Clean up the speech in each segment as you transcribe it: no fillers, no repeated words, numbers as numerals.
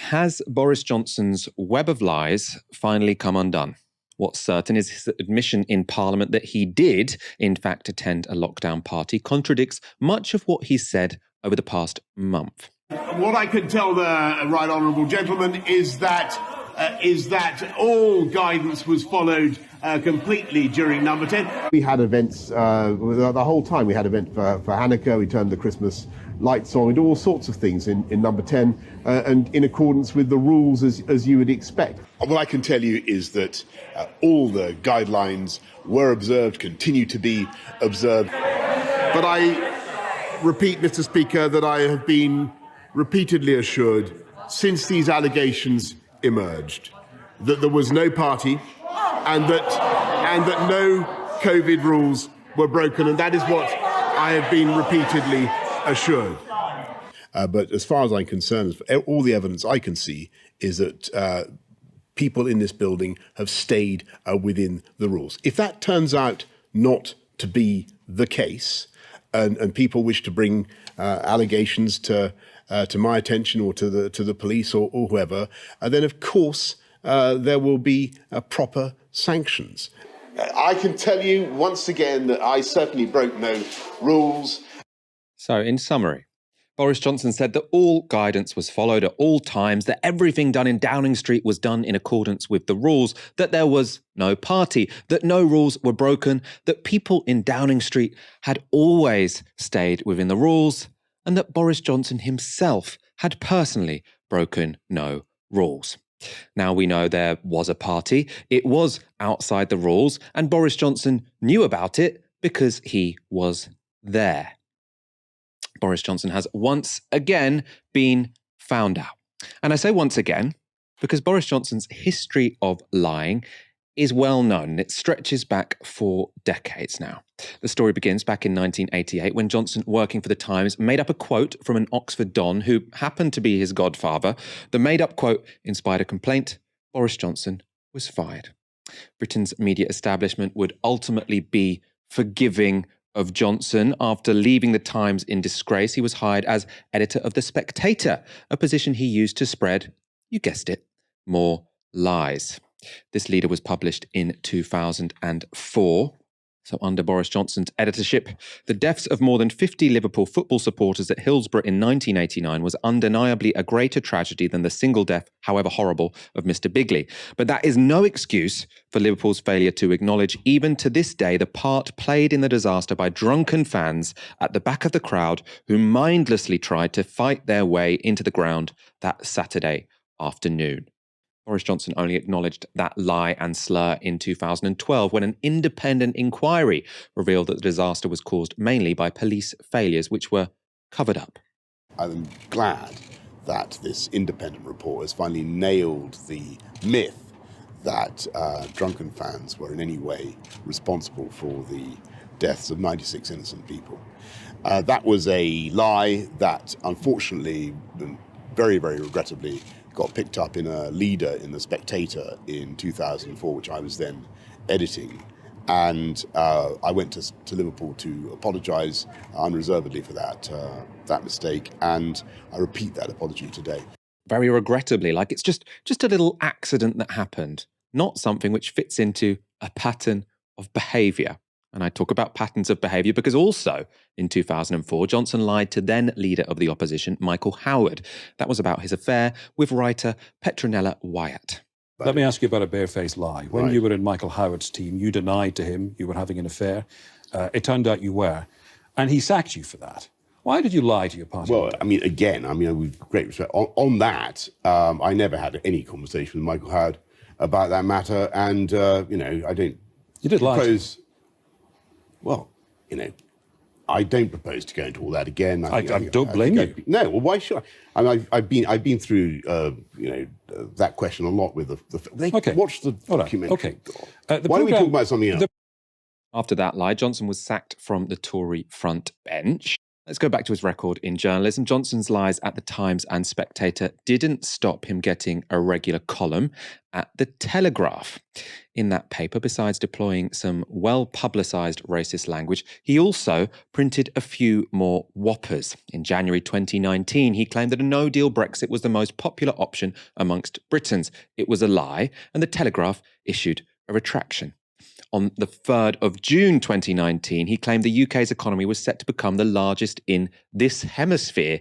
has Boris Johnson's web of lies finally come undone? What's certain is his admission in Parliament that he did, in fact, attend a lockdown party contradicts much of what he said over the past month. What I can tell the right honourable gentleman is that all guidance was followed completely during number 10. We had events the whole time. We had events for Hanukkah. We turned the Christmas lights on. We did all sorts of things in number 10 and in accordance with the rules as you would expect. What I can tell you is that all the guidelines were observed, continue to be observed. But I repeat, Mr. Speaker, that I have been repeatedly assured since these allegations emerged that there was no party and that no COVID rules were broken, and that is what I have been repeatedly assured. But as far as I'm concerned, all the evidence I can see is that people in this building have stayed within the rules. If that turns out not to be the case, and people wish to bring allegations to my attention or to the police or whoever, then of course there will be proper sanctions. I can tell you once again that I certainly broke no rules. So, in summary, Boris Johnson said that all guidance was followed at all times, that everything done in Downing Street was done in accordance with the rules, that there was no party, that no rules were broken, that people in Downing Street had always stayed within the rules, and that Boris Johnson himself had personally broken no rules. Now we know there was a party, it was outside the rules, and Boris Johnson knew about it because he was there. Boris Johnson has once again been found out. And I say once again because Boris Johnson's history of lying is well known and it stretches back for decades now. The story begins back in 1988 when Johnson, working for The Times, made up a quote from an Oxford Don who happened to be his godfather. The made-up quote inspired a complaint. Boris Johnson was fired. Britain's media establishment would ultimately be forgiving of Johnson. After leaving The Times in disgrace, he was hired as editor of The Spectator, a position he used to spread, you guessed it, more lies. This leader was published in 2004. So under Boris Johnson's editorship, the deaths of more than 50 Liverpool football supporters at Hillsborough in 1989 was undeniably a greater tragedy than the single death, however horrible, of Mr. Bigley. But that is no excuse for Liverpool's failure to acknowledge, even to this day, the part played in the disaster by drunken fans at the back of the crowd who mindlessly tried to fight their way into the ground that Saturday afternoon. Boris Johnson only acknowledged that lie and slur in 2012 when an independent inquiry revealed that the disaster was caused mainly by police failures which were covered up. I'm glad that this independent report has finally nailed the myth that drunken fans were in any way responsible for the deaths of 96 innocent people. That was a lie that unfortunately, very, very regrettably, got picked up in a leader in The Spectator in 2004, which I was then editing. And I went to Liverpool to apologise unreservedly for that mistake. And I repeat that apology today. Very regrettably, like it's just a little accident that happened, not something which fits into a pattern of behaviour. And I talk about patterns of behaviour because also in 2004, Johnson lied to then leader of the opposition, Michael Howard. That was about his affair with writer Petronella Wyatt. Let me ask you about a barefaced lie. When you were in Michael Howard's team, you denied to him you were having an affair. It turned out you were. And he sacked you for that. Why did you lie to your party? Well, I mean, again, with great respect, on that, I never had any conversation with Michael Howard about that matter. And, I don't You did propose... lie. Well, I don't propose to go into all that again. I don't blame you. No, well, why should I? I mean, I've been through, that question a lot with the. Watch the documentary. Okay. Why don't we talk about something else? After that lie, Johnson was sacked from the Tory front bench. Let's go back to his record in journalism. Johnson's lies at the Times and Spectator didn't stop him getting a regular column at the Telegraph. In that paper, besides deploying some well-publicised racist language, he also printed a few more whoppers. In January 2019, he claimed that a no-deal Brexit was the most popular option amongst Britons. It was a lie, and the Telegraph issued a retraction. On the 3rd of June 2019, he claimed the UK's economy was set to become the largest in this hemisphere.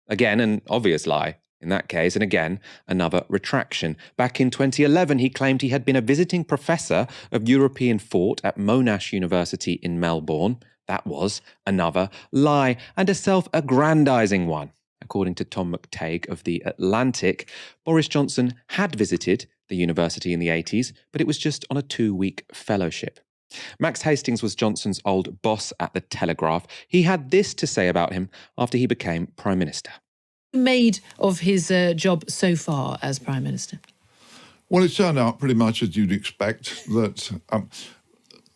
Again, an obvious lie in that case, and again, another retraction. Back in 2011, he claimed he had been a visiting professor of European thought at Monash University in Melbourne. That was another lie, and a self-aggrandising one. According to Tom McTague of The Atlantic, Boris Johnson had visited the university in the 80s, but it was just on a 2-week fellowship. Max Hastings was Johnson's old boss at the Telegraph. He had this to say about him after he became Prime Minister. Made of his job so far as Prime Minister? Well, it turned out pretty much as you'd expect, that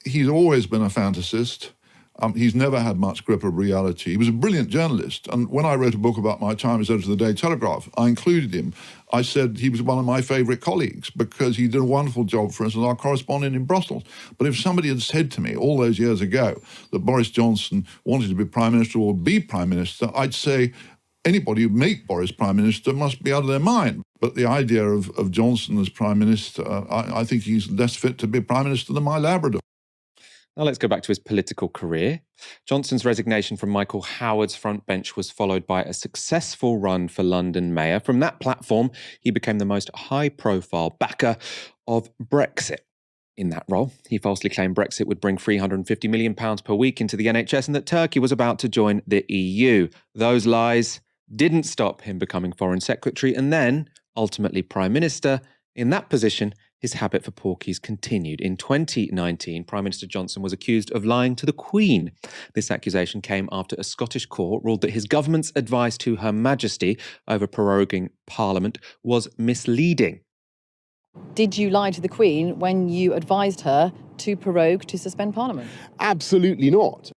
he's always been a fantasist. He's never had much grip of reality. He was a brilliant journalist, and when I wrote a book about my time as editor of the Daily Telegraph, I included him. I said he was one of my favourite colleagues because he did a wonderful job for us as our correspondent in Brussels. But if somebody had said to me all those years ago that Boris Johnson wanted to be Prime Minister or be Prime Minister, I'd say anybody who make Boris Prime Minister must be out of their mind. But the idea of Johnson as Prime Minister, I think he's less fit to be Prime Minister than my Labrador. Now let's go back to his political career. Johnson's resignation from Michael Howard's front bench was followed by a successful run for London mayor. From that platform, he became the most high-profile backer of Brexit. In that role, he falsely claimed Brexit would bring £350 million per week into the NHS and that Turkey was about to join the EU. Those lies didn't stop him becoming Foreign Secretary and then, ultimately, Prime Minister. In that position, his habit for porkies continued. In 2019, Prime Minister Johnson was accused of lying to the Queen. This accusation came after a Scottish court ruled that his government's advice to Her Majesty over proroguing Parliament was misleading. Did you lie to the Queen when you advised her to prorogue, to suspend Parliament? Absolutely not.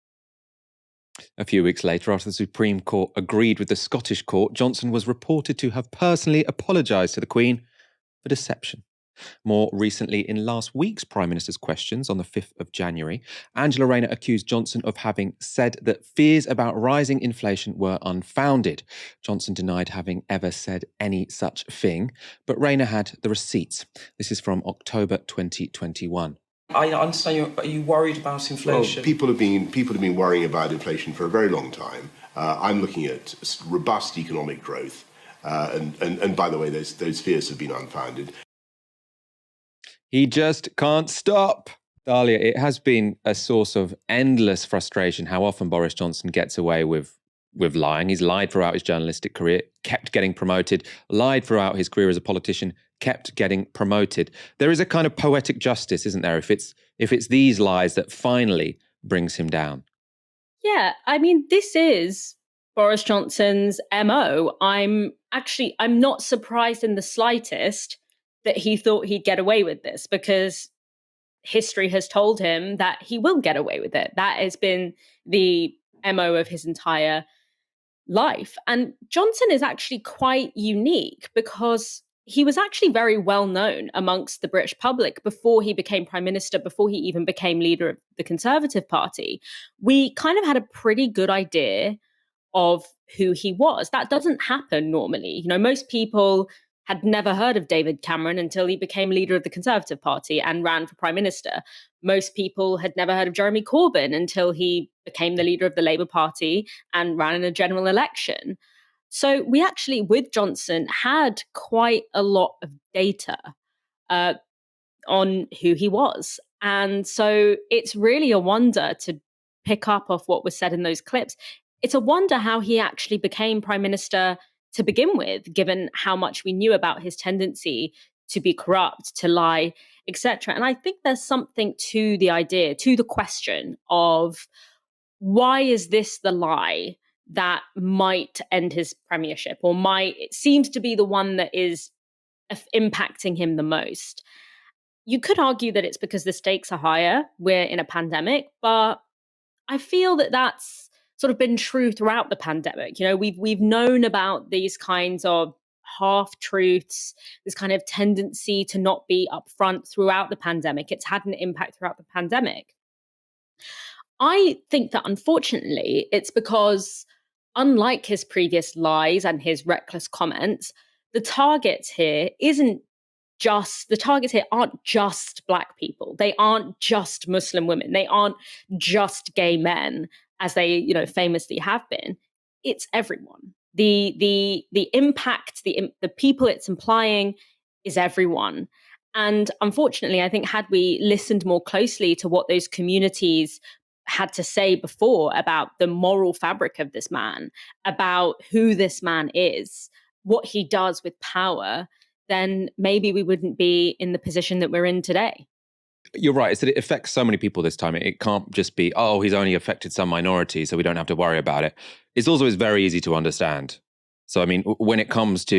A few weeks later, after the Supreme Court agreed with the Scottish court, Johnson was reported to have personally apologised to the Queen for deception. More recently, in last week's Prime Minister's Questions on the 5th of January, Angela Rayner accused Johnson of having said that fears about rising inflation were unfounded. Johnson denied having ever said any such thing, but Rayner had the receipts. This is from October 2021. I understand are you worried about inflation? Well, people have been worrying about inflation for a very long time. I'm looking at robust economic growth, and by the way, those fears have been unfounded. He just can't stop. Dahlia, it has been a source of endless frustration how often Boris Johnson gets away with lying. He's lied throughout his journalistic career, kept getting promoted, lied throughout his career as a politician, kept getting promoted. There is a kind of poetic justice, isn't there, if it's these lies that finally brings him down? Yeah, I mean, this is Boris Johnson's MO. I'm not surprised in the slightest that he thought he'd get away with this, because history has told him that he will get away with it. That has been the MO of his entire life. And Johnson is actually quite unique because he was actually very well known amongst the British public before he became Prime Minister, before he even became leader of the Conservative Party. We kind of had a pretty good idea of who he was. That doesn't happen normally. You know, most people had never heard of David Cameron until he became leader of the Conservative Party and ran for Prime Minister. Most people had never heard of Jeremy Corbyn until he became the leader of the Labour Party and ran in a general election. So we actually, with Johnson, had quite a lot of data on who he was. And so it's really a wonder to pick up off what was said in those clips. It's a wonder how he actually became Prime Minister to begin with, given how much we knew about his tendency to be corrupt, to lie, etc. And I think there's something to the idea, to the question of why is this the lie that might end his premiership, or it seems to be the one that is impacting him the most. You could argue that it's because the stakes are higher. We're in a pandemic, but I feel that that's sort of been true throughout the pandemic. You know, we've known about these kinds of half truths, this kind of tendency to not be upfront throughout the pandemic. It's had an impact throughout the pandemic. I think that unfortunately, it's because unlike his previous lies and his reckless comments, the targets here aren't just Black people. They aren't just Muslim women. They aren't just gay men, as they, you know, famously have been. It's everyone. The impact, the people it's implying is everyone. And unfortunately, I think had we listened more closely to what those communities had to say before about the moral fabric of this man, about who this man is, what he does with power, then maybe we wouldn't be in the position that we're in today. You're right. It's that it affects so many people this time. It can't just be, oh, he's only affected some minority, so we don't have to worry about it. It's also very easy to understand. So, I mean, when it comes to,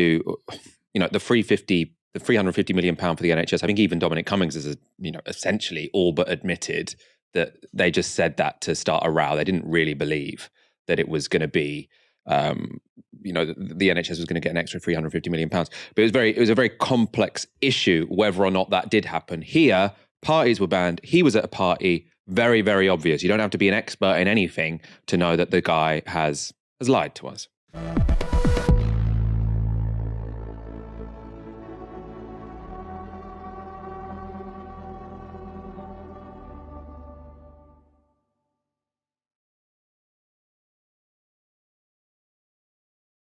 you know, the £350 million for the NHS, I think even Dominic Cummings is, you know, essentially all but admitted that they just said that to start a row. They didn't really believe that it was going to be, you know, the NHS was going to get an extra £350 million. But it was a very complex issue whether or not that did happen. Here, parties were banned. He was at a party. Very, very obvious. You don't have to be an expert in anything to know that the guy has lied to us.